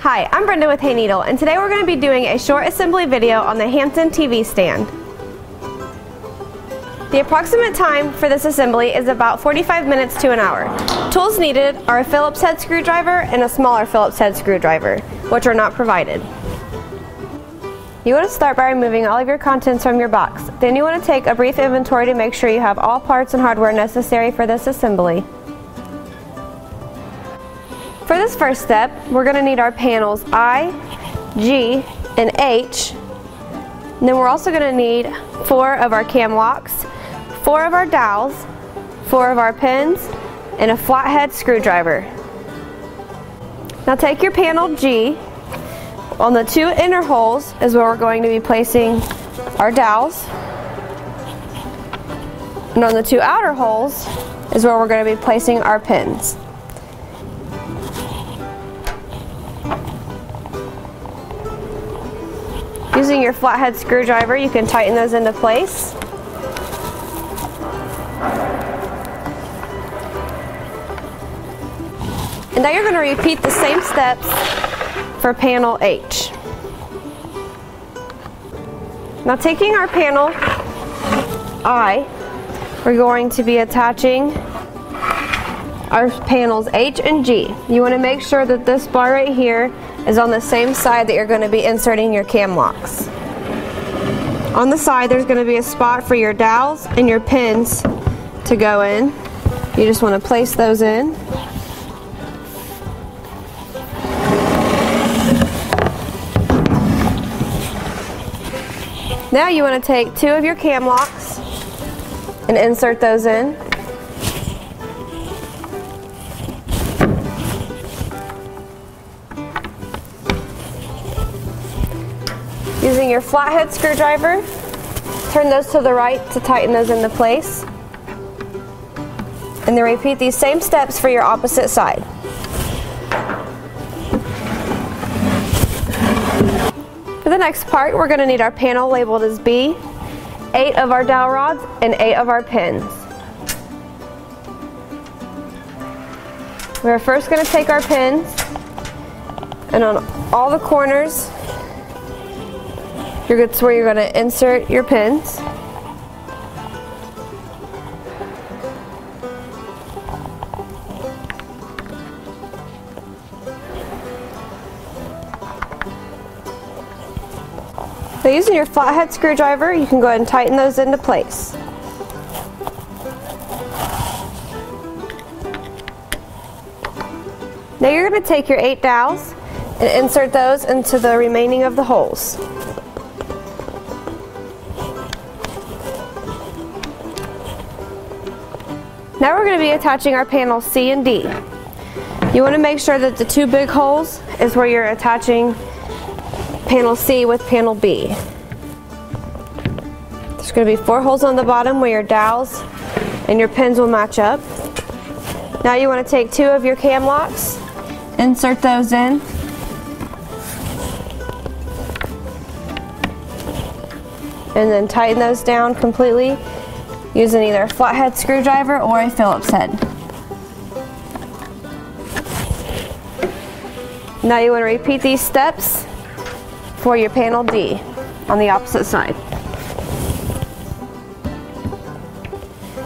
Hi, I'm Brenda with Hayneedle, and today we're going to be doing a short assembly video on the Hampton TV stand. The approximate time for this assembly is about 45 minutes to an hour. Tools needed are a Phillips head screwdriver and a smaller Phillips head screwdriver, which are not provided. You want to start by removing all of your contents from your box. Then you want to take a brief inventory to make sure you have all parts and hardware necessary for this assembly. For this first step, we're going to need our panels I, G, and H. And then we're also going to need 4 of our cam locks, 4 of our dowels, 4 of our pins, and a flathead screwdriver. Now take your panel G. On the 2 inner holes is where we're going to be placing our dowels. And on the 2 outer holes is where we're going to be placing our pins. Using your flathead screwdriver, you can tighten those into place. And now you're going to repeat the same steps for panel H. Now taking our panel I, we're going to be attaching our panels H and G. You want to make sure that this bar right here is on the same side that you're going to be inserting your cam locks. On the side there's going to be a spot for your dowels and your pins to go in. You just want to place those in. Now you want to take 2 of your cam locks and insert those in. Using your flathead screwdriver, turn those to the right to tighten those into place. And then repeat these same steps for your opposite side. For the next part, we're going to need our panel labeled as B, 8 of our dowel rods, and 8 of our pins. We're first going to take our pins, and on all the corners, that's where you're going to insert your pins. So using your flathead screwdriver, you can go ahead and tighten those into place. Now you're going to take your 8 dowels and insert those into the remaining of the holes. Now we're going to be attaching our panels C and D. You want to make sure that the 2 big holes is where you're attaching panel C with panel B. There's going to be 4 holes on the bottom where your dowels and your pins will match up. Now you want to take 2 of your cam locks, insert those in. And then tighten those down completely using either a flathead screwdriver or a Phillips head. Now you want to repeat these steps for your panel D on the opposite side.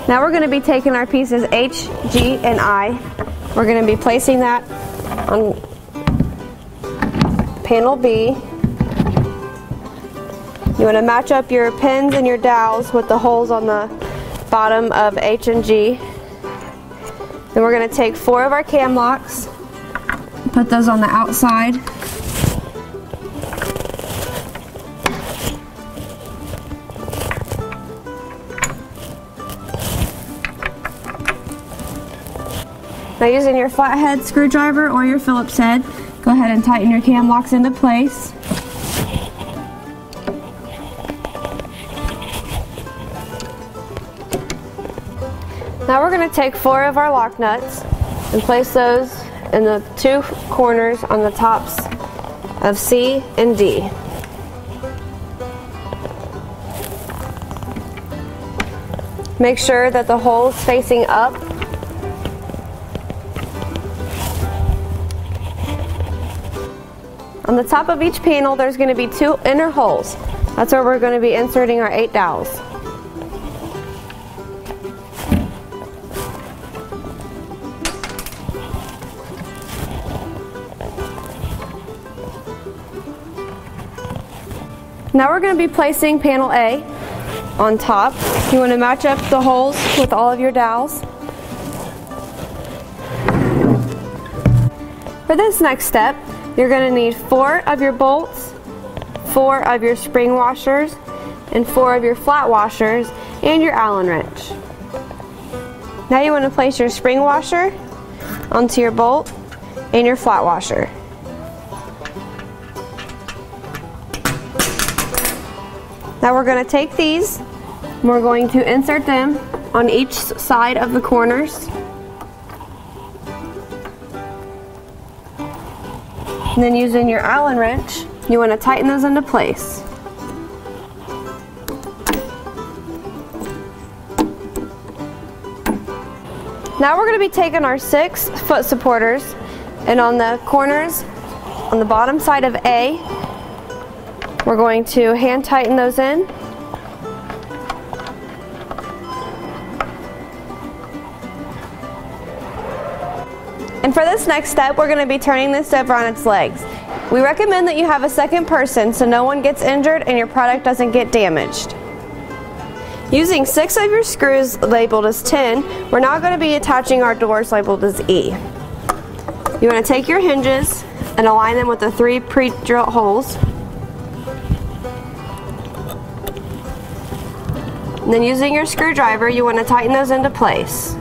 Now we're going to be taking our pieces H, G, and I. We're going to be placing that on panel B. You want to match up your pins and your dowels with the holes on the bottom of H and G. Then we're going to take 4 of our cam locks, put those on the outside. Now using your flathead screwdriver or your Phillips head, go ahead and tighten your cam locks into place. Now we're going to take 4 of our lock nuts and place those in the 2 corners on the tops of C and D. Make sure that the hole is facing up. On the top of each panel, there's going to be 2 inner holes. That's where we're going to be inserting our 8 dowels. Now we're going to be placing panel A on top. You want to match up the holes with all of your dowels. For this next step, you're going to need 4 of your bolts, 4 of your spring washers, and 4 of your flat washers, and your Allen wrench. Now you want to place your spring washer onto your bolt and your flat washer. Now we're going to take these and we're going to insert them on each side of the corners. And then using your Allen wrench, you want to tighten those into place. Now we're going to be taking our 6 foot supporters, and on the corners, on the bottom side of A, we're going to hand tighten those in. And for this next step, we're going to be turning this over on its legs. We recommend that you have a second person so no one gets injured and your product doesn't get damaged. Using 6 of your screws labeled as 10, we're now going to be attaching our doors labeled as E. You want to take your hinges and align them with the 3 pre-drilled holes. And then using your screwdriver, you want to tighten those into place.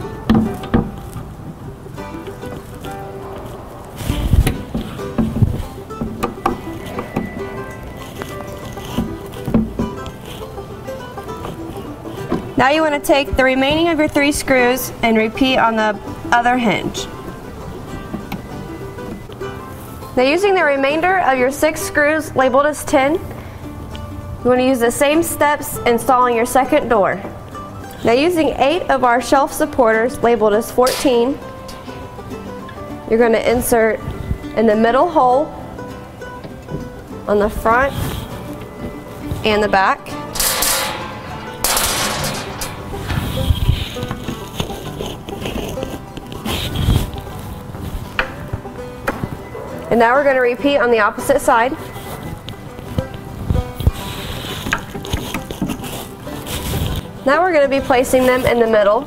Now you want to take the remaining of your 3 screws and repeat on the other hinge. Now using the remainder of your 6 screws labeled as 10, you want to use the same steps installing your second door. Now using 8 of our shelf supporters labeled as 14, you're going to insert in the middle hole on the front and the back. And now we're going to repeat on the opposite side. Now we're going to be placing them in the middle.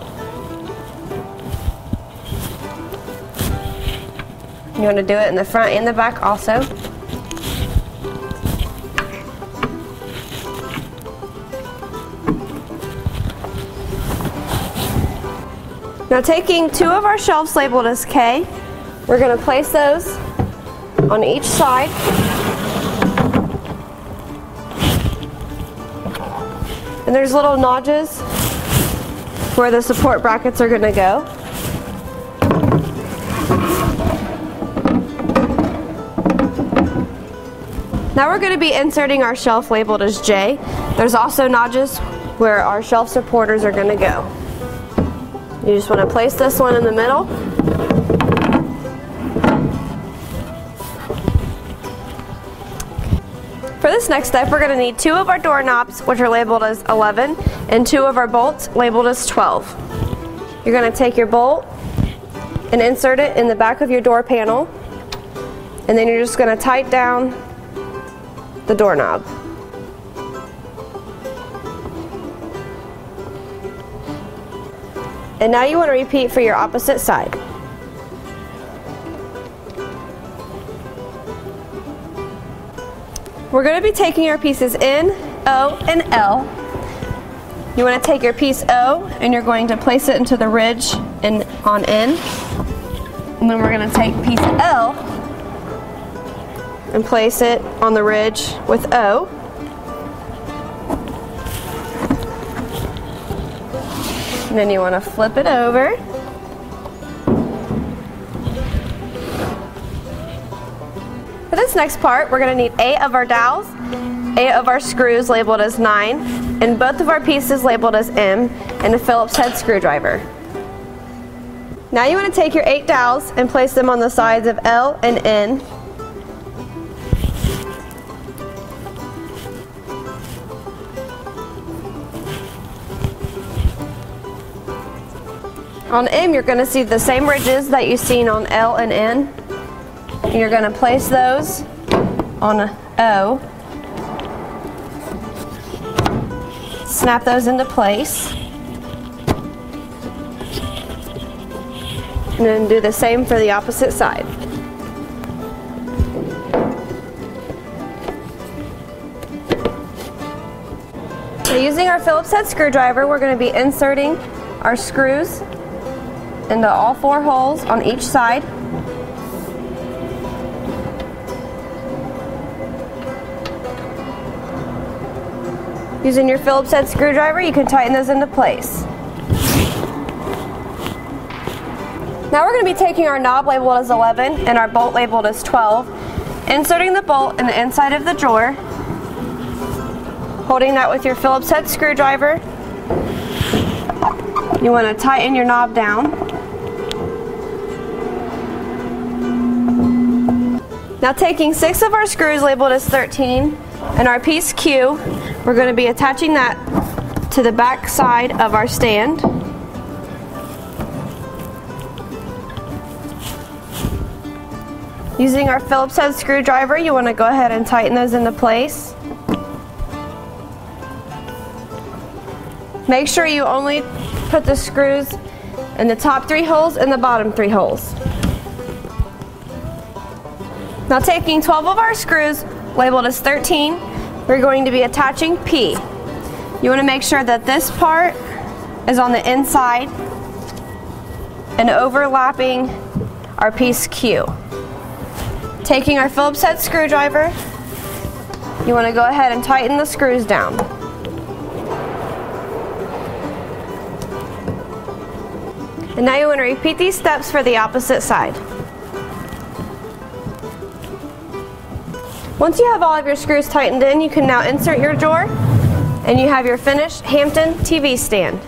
You want to do it in the front and the back also. Now taking 2 of our shelves labeled as K, we're going to place those on each side. And there's little notches where the support brackets are going to go. Now we're going to be inserting our shelf labeled as J. There's also notches where our shelf supporters are going to go. You just want to place this one in the middle. For this next step, we're going to need 2 of our doorknobs, which are labeled as 11, and 2 of our bolts labeled as 12. You're going to take your bolt and insert it in the back of your door panel, and then you're just going to tighten down the doorknob. And now you want to repeat for your opposite side. We're going to be taking our pieces N, O, and L. You want to take your piece O and you're going to place it into the ridge and on N. And then we're going to take piece L and place it on the ridge with O. And then you want to flip it over. For this next part, we're going to need 8 of our dowels, 8 of our screws labeled as 9, and both of our pieces labeled as M, and a Phillips head screwdriver. Now you want to take your 8 dowels and place them on the sides of L and N. On M, you're going to see the same ridges that you've seen on L and N. And you're going to place those on O. Snap those into place. And then do the same for the opposite side. So using our Phillips head screwdriver, we're going to be inserting our screws into all 4 holes on each side. Using your Phillips head screwdriver, you can tighten those into place. Now we're going to be taking our knob labeled as 11 and our bolt labeled as 12, inserting the bolt in the inside of the drawer, holding that with your Phillips head screwdriver. You want to tighten your knob down. Now taking 6 of our screws labeled as 13 and our piece Q, we're going to be attaching that to the back side of our stand. Using our Phillips head screwdriver, you want to go ahead and tighten those into place. Make sure you only put the screws in the top 3 holes and the bottom 3 holes. Now taking 12 of our screws labeled as 13, we're going to be attaching P. You want to make sure that this part is on the inside and overlapping our piece Q. Taking our Phillips head screwdriver, you want to go ahead and tighten the screws down. And now you want to repeat these steps for the opposite side. Once you have all of your screws tightened in, you can now insert your drawer and you have your finished Hampton TV stand.